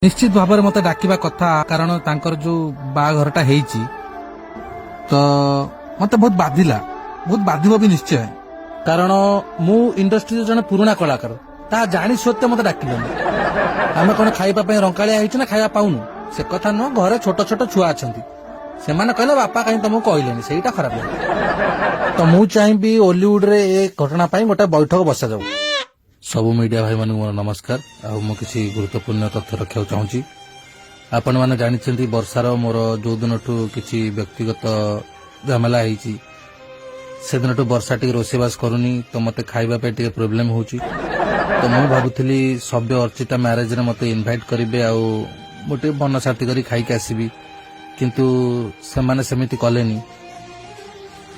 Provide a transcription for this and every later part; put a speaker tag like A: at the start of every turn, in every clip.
A: निश्चित भाव में मत डाकिबा कथा कारण तांकर जो बाघरटा हेइची तो मत बहुत बाधिब भी निश्चय कारण मु इंडस्ट्री जन पुराना कलाकार ता जानी सत्य मत डाकिलनि आमे कोन खाइबा पे रंकालिया हेइछ ना खाइबा पाउनु से कथा न घरे छोट छोट छुआ अछंती से माने कहले बापा कहीं तुमको कहलेनी सेटा खराब लागला तो मु चाहबी हॉलीवुड रे ए घटना पई गोटे बैठक बसा जाऊ सबु मीडिया भाई मानू मोर नमस्कार मु किसी गुरुत्वपूर्ण तथ्य रखा चाहूँगी आपण मैंने जानते वर्षार मोर जो दिन किसी व्यक्तिगत झमेला से दिन वर्षा टी रोषेबास करूनी तो मत खाइबा टे प्रोब्लेम हो तो मु भावुली सभ्य अर्चिता मैरेज रे मत इनभाइट करेंगे आउ गोटे बन साथी कर खाई आसबि किंतु से माने सेमिति कलेनी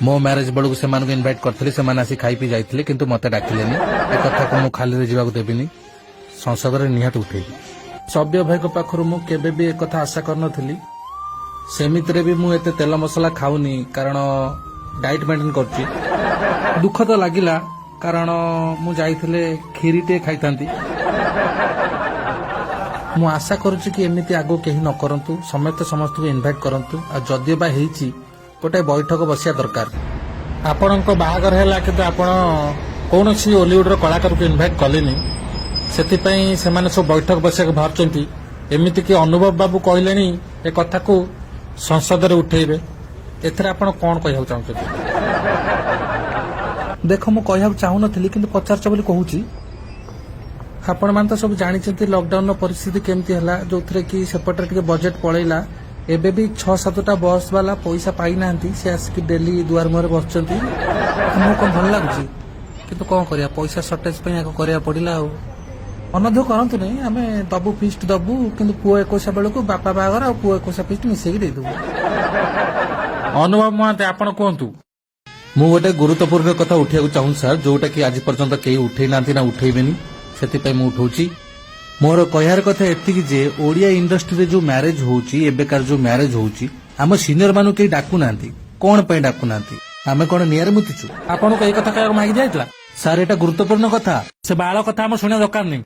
A: मो मैरेज बेलू से इनभाइट करते से आसी खाई पी जाते किंतु मत डाकिलेनी ए कथा को मु खाली जावाक देविनी संसद रे निहात उठेबी सभ्य भाई पाखरु मु केबे भी एक कथा आशा करनथली सेमिति रे भी मु एते तेल मसला खाऊनी कारण डाइट मेंटेन करची दुख तो लागिला कारण मु जाइथिले खीरी टे खाइतांती मु आशा करूची कि एमिति आगो केही न करंतु समस्त को इनभाइट करंतु आ जदि बा हेइची गोटे बैठक बसिया दरकार आपण बाहागर है कि आपण कौन सी हॉलीवुड कलाकार को इनभाइट कलेनी से सब बैठक बसिया बाहर एमती कि अनुभव बाबू कहले ए कथा को संसद रे उठेबे एथरे आपण कौन कहू चाहते देख मु कहू चाहून कि पचारच बोली कहूची आपण मान तो सब जानी लॉकडाउन परिस्थिति केमती है जो कि सेपटे बजेट पलैला एबे भी 6-7टा बस वाला पैसा पाई नांती से आसिक डेली दुआर मुहर बसचंती हमको कौन भल लगुची किंतु कौन करिया पैसा शॉर्टेज पे आको करिया पड़िला अनध्य करंतु नहीं आमे दबु फीस्ट दबु किंतु पुओ 21 बेल को बापा बागर और पुओ 21 फीस्ट मिसेकी दे दबु अनुभव महाते आपण कोंतु मु गोटे गुरुत्वपूर्ण कथा उठिया चाहूँ सर जोटा कि आज पर्यंत केही उठै नांती ना उठैबेनी सेति मु उठौची मोर कहयार कथा एतिकी जे ओडिया इंडस्ट्री रे जो मैरिज होउची एबेकार जो मैरिज होउची हम सीनियर मानु के डाकू नांती कोन पे डाकू नांती आमे कोन नियर मुतिचु आपण को ए कथा कहया मागी जायतला सर एटा गुरुत्वपूर्ण कथा से बाळ कथा हम सुने दरकार नहीं।